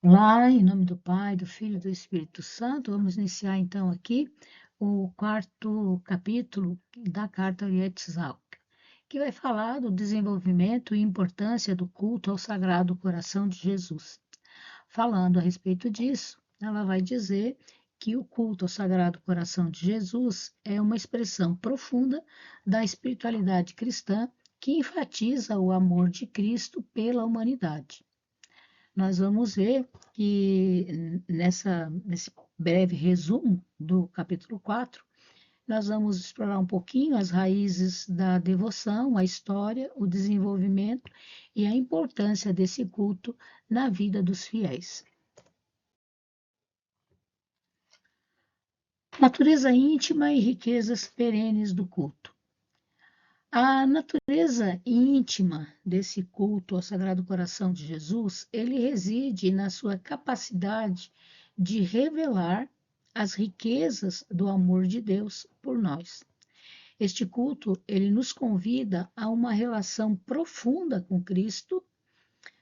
Olá, em nome do Pai, do Filho e do Espírito Santo, vamos iniciar então aqui o quarto capítulo da carta de Etzau, que vai falar do desenvolvimento e importância do culto ao Sagrado Coração de Jesus. Falando a respeito disso, ela vai dizer que o culto ao Sagrado Coração de Jesus é uma expressão profunda da espiritualidade cristã que enfatiza o amor de Cristo pela humanidade. Nós vamos ver que nesse breve resumo do capítulo 4, nós vamos explorar um pouquinho as raízes da devoção, a história, o desenvolvimento e a importância desse culto na vida dos fiéis. Natureza íntima e riquezas perenes do culto. A natureza íntima desse culto ao Sagrado Coração de Jesus, ele reside na sua capacidade de revelar as riquezas do amor de Deus por nós. Este culto, ele nos convida a uma relação profunda com Cristo,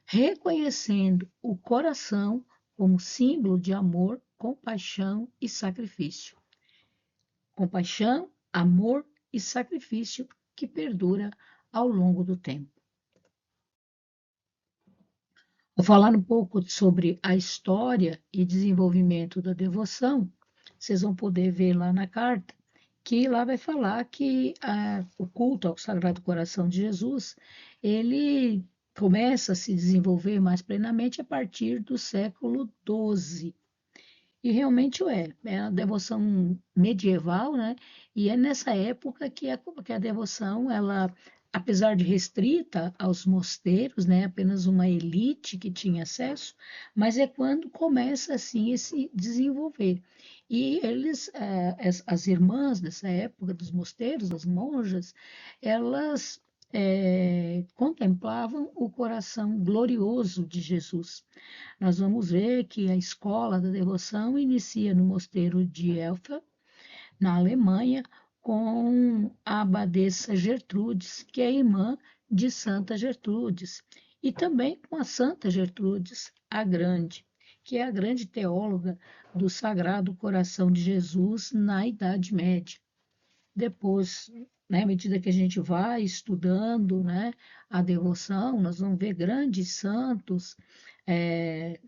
reconhecendo o coração como símbolo de amor, compaixão e sacrifício. Compaixão, amor e sacrifício que perdura ao longo do tempo. Vou falar um pouco sobre a história e desenvolvimento da devoção. Vocês vão poder ver lá na carta que lá vai falar que o culto ao Sagrado Coração de Jesus, ele começa a se desenvolver mais plenamente a partir do século XII. E realmente é a devoção medieval, né? E é nessa época que a devoção, ela, apesar de restrita aos mosteiros, né? Apenas uma elite que tinha acesso, mas é quando começa assim a se desenvolver. E eles, as irmãs dessa época dos mosteiros, as monjas, elas contemplavam o coração glorioso de Jesus. Nós vamos ver que a escola da devoção inicia no mosteiro de Elfa, na Alemanha, com a abadesa Gertrudes, que é irmã de Santa Gertrudes, e também com a Santa Gertrudes, a Grande, que é a grande teóloga do Sagrado Coração de Jesus na Idade Média. Depois, né, à medida que a gente vai estudando, né, a devoção, nós vamos ver grandes santos, é,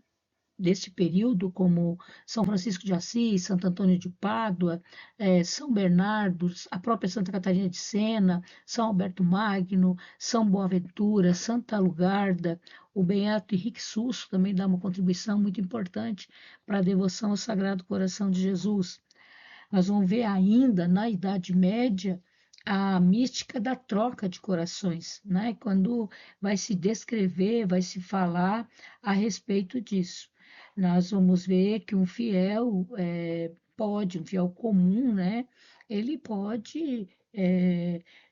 deste período, como São Francisco de Assis, Santo Antônio de Pádua, São Bernardo, a própria Santa Catarina de Sena, São Alberto Magno, São Boaventura, Santa Lugarda, o Beato Henrique Susso também dá uma contribuição muito importante para a devoção ao Sagrado Coração de Jesus. Nós vamos ver ainda na Idade Média a mística da troca de corações, né? Quando vai se descrever, vai se falar a respeito disso. Nós vamos ver que um fiel um fiel comum, né? Ele pode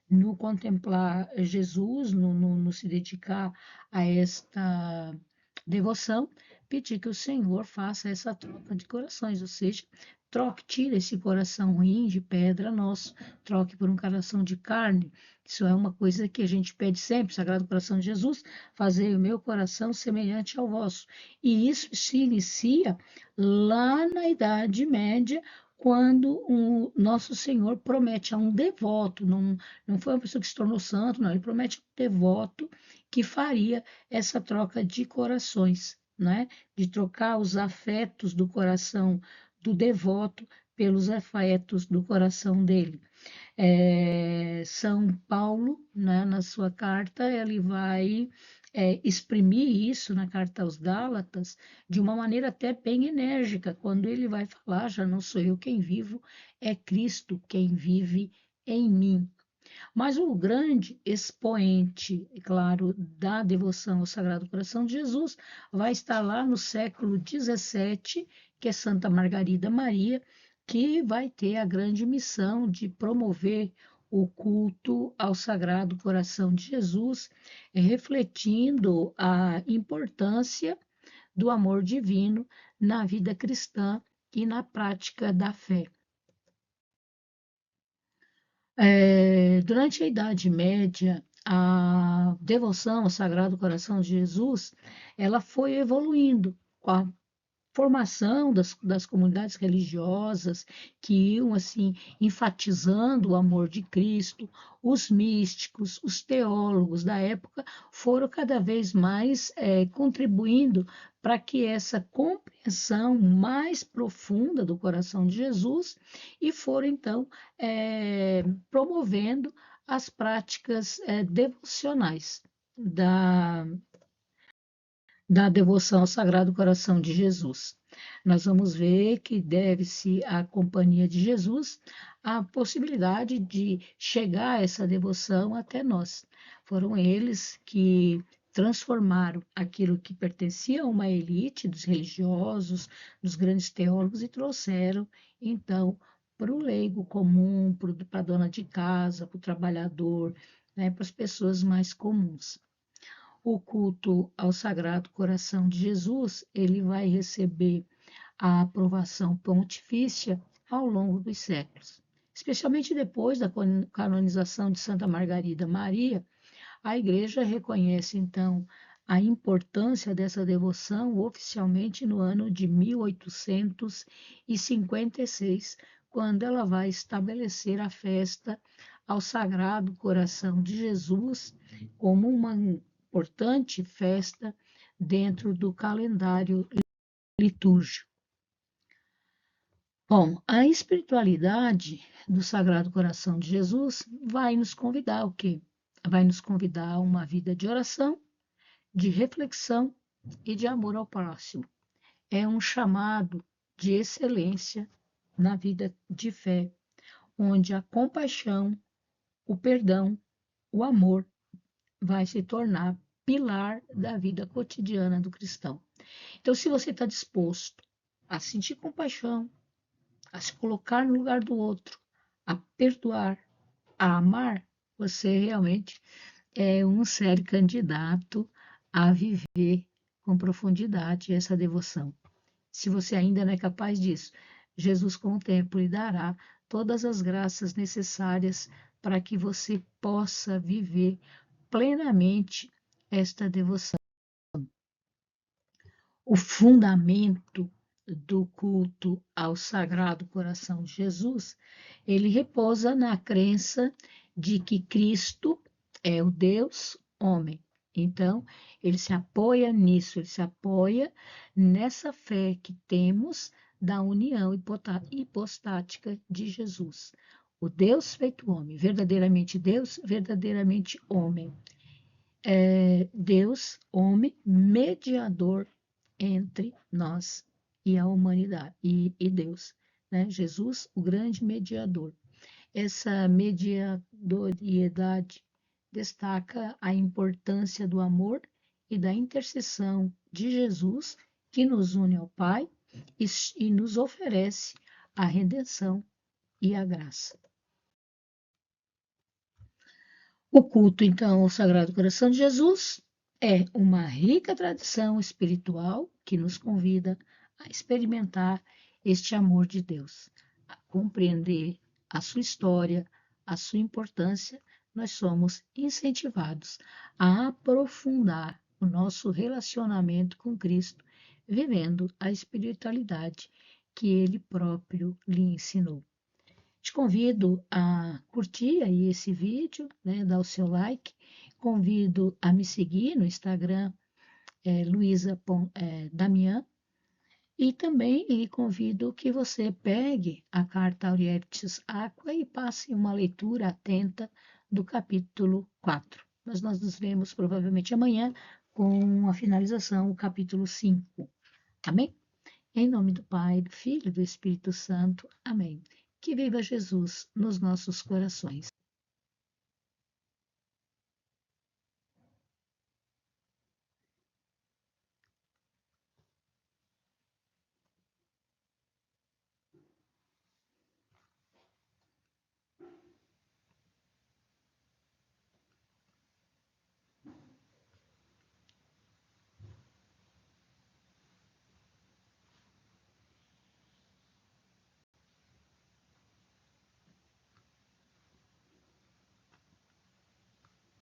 no contemplar Jesus, no se dedicar a esta devoção, pedir que o Senhor faça essa troca de corações, ou seja, troque, tire esse coração ruim de pedra nosso, troque por um coração de carne. Isso é uma coisa que a gente pede sempre, Sagrado Coração de Jesus, fazer o meu coração semelhante ao vosso. E isso se inicia lá na Idade Média, quando o nosso Senhor promete a um devoto, não foi uma pessoa que se tornou santo, não, ele promete a um devoto que faria essa troca de corações, né? De trocar os afetos do coração do devoto pelos afetos do coração dele. São Paulo, né, na sua carta, ele vai exprimir isso na carta aos Gálatas de uma maneira até bem enérgica, quando ele vai falar: já não sou eu quem vivo, é Cristo quem vive em mim. Mas o grande expoente, é claro, da devoção ao Sagrado Coração de Jesus vai estar lá no século XVII, que é Santa Margarida Maria, que vai ter a grande missão de promover o culto ao Sagrado Coração de Jesus, refletindo a importância do amor divino na vida cristã e na prática da fé. Durante a Idade Média, a devoção ao Sagrado Coração de Jesus, ela foi evoluindo. com a formação das comunidades religiosas que iam assim enfatizando o amor de Cristo, os místicos, os teólogos da época foram cada vez mais contribuindo para que essa compreensão mais profunda do coração de Jesus e foram então promovendo as práticas devocionais da devoção ao Sagrado Coração de Jesus. Nós vamos ver que deve-se à Companhia de Jesus a possibilidade de chegar essa devoção até nós. Foram eles que transformaram aquilo que pertencia a uma elite dos religiosos, dos grandes teólogos, e trouxeram, então, para o leigo comum, para a dona de casa, para o trabalhador, né, para as pessoas mais comuns. O culto ao Sagrado Coração de Jesus, ele vai receber a aprovação pontifícia ao longo dos séculos. Especialmente depois da canonização de Santa Margarida Maria, a Igreja reconhece, então, a importância dessa devoção oficialmente no ano de 1856, quando ela vai estabelecer a festa ao Sagrado Coração de Jesus como uma importante festa dentro do calendário litúrgico. Bom, a espiritualidade do Sagrado Coração de Jesus vai nos convidar o quê? Vai nos convidar a uma vida de oração, de reflexão e de amor ao próximo. É um chamado de excelência na vida de fé, onde a compaixão, o perdão, o amor vai se tornar pilar da vida cotidiana do cristão. Então, se você está disposto a sentir compaixão, a se colocar no lugar do outro, a perdoar, a amar, você realmente é um sério candidato a viver com profundidade essa devoção. Se você ainda não é capaz disso, Jesus com o tempo lhe dará todas as graças necessárias para que você possa viver plenamente esta devoção. O fundamento do culto ao Sagrado Coração de Jesus, ele repousa na crença de que Cristo é o Deus homem. Então, ele se apoia nisso, ele se apoia nessa fé que temos da união hipostática de Jesus. O Deus feito homem, verdadeiramente Deus, verdadeiramente homem. Deus, homem, mediador entre nós e a humanidade, e Deus, né? Jesus, o grande mediador. Essa mediadoriedade destaca a importância do amor e da intercessão de Jesus, que nos une ao Pai e nos oferece a redenção e a graça. O culto, então, ao Sagrado Coração de Jesus é uma rica tradição espiritual que nos convida a experimentar este amor de Deus, a compreender a sua história, a sua importância. Nós somos incentivados a aprofundar o nosso relacionamento com Cristo, vivendo a espiritualidade que Ele próprio lhe ensinou. Te convido a curtir aí esse vídeo, né, dar o seu like. Convido a me seguir no Instagram, Luisa Damian. E também lhe convido que você pegue a carta Aurietis Aqua e passe uma leitura atenta do capítulo 4. Mas nós nos vemos provavelmente amanhã com a finalização, o capítulo 5. Amém? Em nome do Pai, do Filho e do Espírito Santo. Amém. Que viva Jesus nos nossos corações.